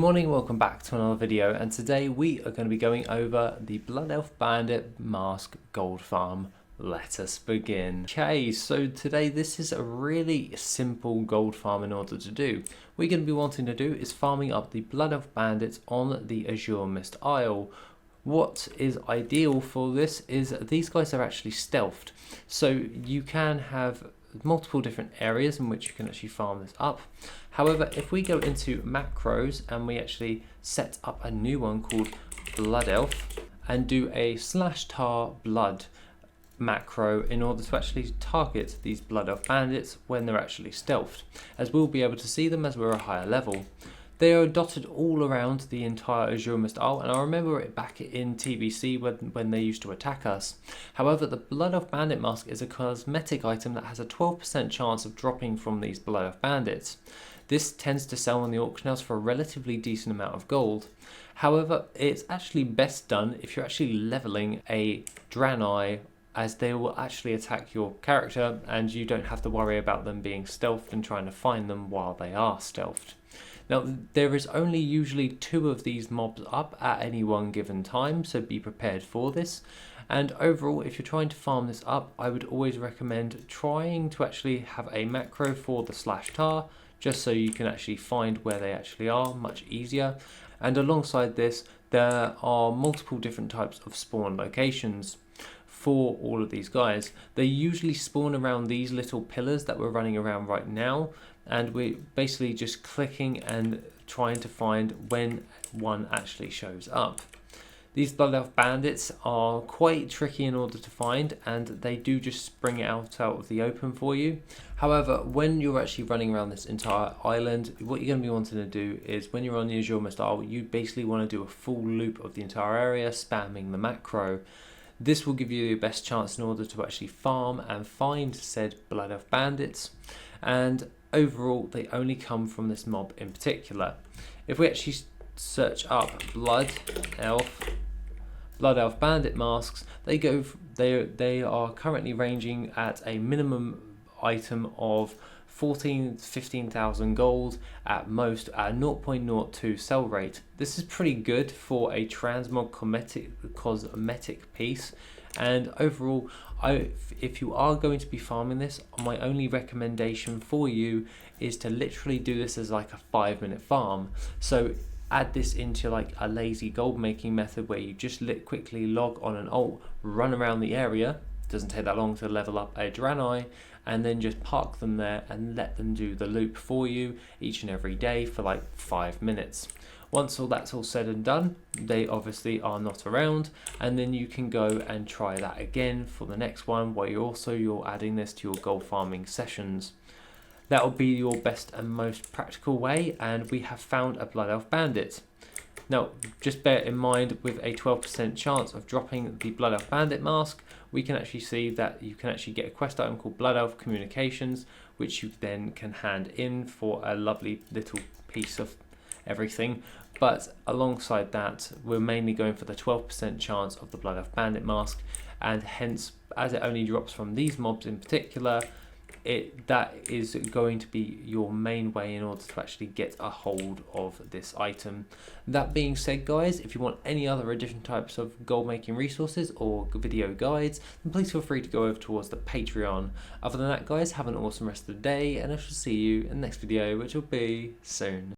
morning, welcome back to another video, and today we are going to be going over the Blood Elf Bandit Mask Gold Farm. Let us begin. Okay, so today this is a really simple gold farm in order to do. What you're going to be wanting to do is farming up the Blood Elf Bandits on the 𝐆𝐀𝐈𝐿. What is ideal for this is these guys are actually stealthed, so you can have multiple different areas in which you can actually farm this up. However, if we go into macros and we actually set up a new one called Blood Elf and do a /tar blood macro in order to actually target these Blood Elf bandits when they're actually stealthed, as we'll be able to see them as we're a higher level. They are dotted all around the entire 𝐆𝐀𝐈𝐿, and I remember it back in TBC when they used to attack us. However, the Blood Elf Bandit Mask is a cosmetic item that has a 12% chance of dropping from these Blood Elf Bandits. This tends to sell on the auction house for a relatively decent amount of gold. However, it's actually best done if you're actually leveling a Dragonflight, as they will actually attack your character and you don't have to worry about them being stealthed and trying to find them while they are stealthed. Now, there is only usually 2 of these mobs up at any one given time, so be prepared for this. And overall, if you're trying to farm this up, I would always recommend trying to actually have a macro for the /tar, just so you can actually find where they actually are much easier. And alongside this, there are multiple different types of spawn locations for all of these guys. They usually spawn around these little pillars that we're running around right now, and we're basically just clicking and trying to find when one actually shows up. These Blood Elf Bandits are quite tricky in order to find, and they do just spring out of the open for you. However, when you're actually running around this entire island, what you're going to be wanting to do is when you're on the 𝐆𝐀𝐈𝐿, you basically want to do a full loop of the entire area, spamming the macro. This will give you the best chance in order to actually farm and find said Blood Elf Bandits, and overall they only come from this mob in particular. If we actually search up Blood Elf Bandit masks, they are currently ranging at a minimum item of 15,000 gold at most at 0.02 sell rate. This is pretty good for a transmog cosmetic piece, and overall, if you are going to be farming this, my only recommendation for you is to literally do this as like a 5-minute farm. So add this into like a lazy gold making method where you just quickly log on an ult, run around the area. Doesn't take that long to level up a Dragonflight, and then just park them there and let them do the loop for you each and every day for like 5 minutes. Once that's all said and done, they obviously are not around, and then you can go and try that again for the next one where you're adding this to your gold farming sessions. That will be your best and most practical way, and we have found a Blood Elf Bandit. Now, just bear in mind, with a 12% chance of dropping the Blood Elf Bandit mask, we can actually see that you can actually get a quest item called Blood Elf Communications, which you then can hand in for a lovely little piece of everything. But alongside that, we're mainly going for the 12% chance of the Blood Elf Bandit mask, and hence, as it only drops from these mobs in particular, that is going to be your main way in order to actually get a hold of this item. That being said, guys, if you want any other different types of gold making resources or video guides, then please feel free to go over towards the Patreon. Other than that, guys, have an awesome rest of the day, and I shall see you in the next video, which will be soon.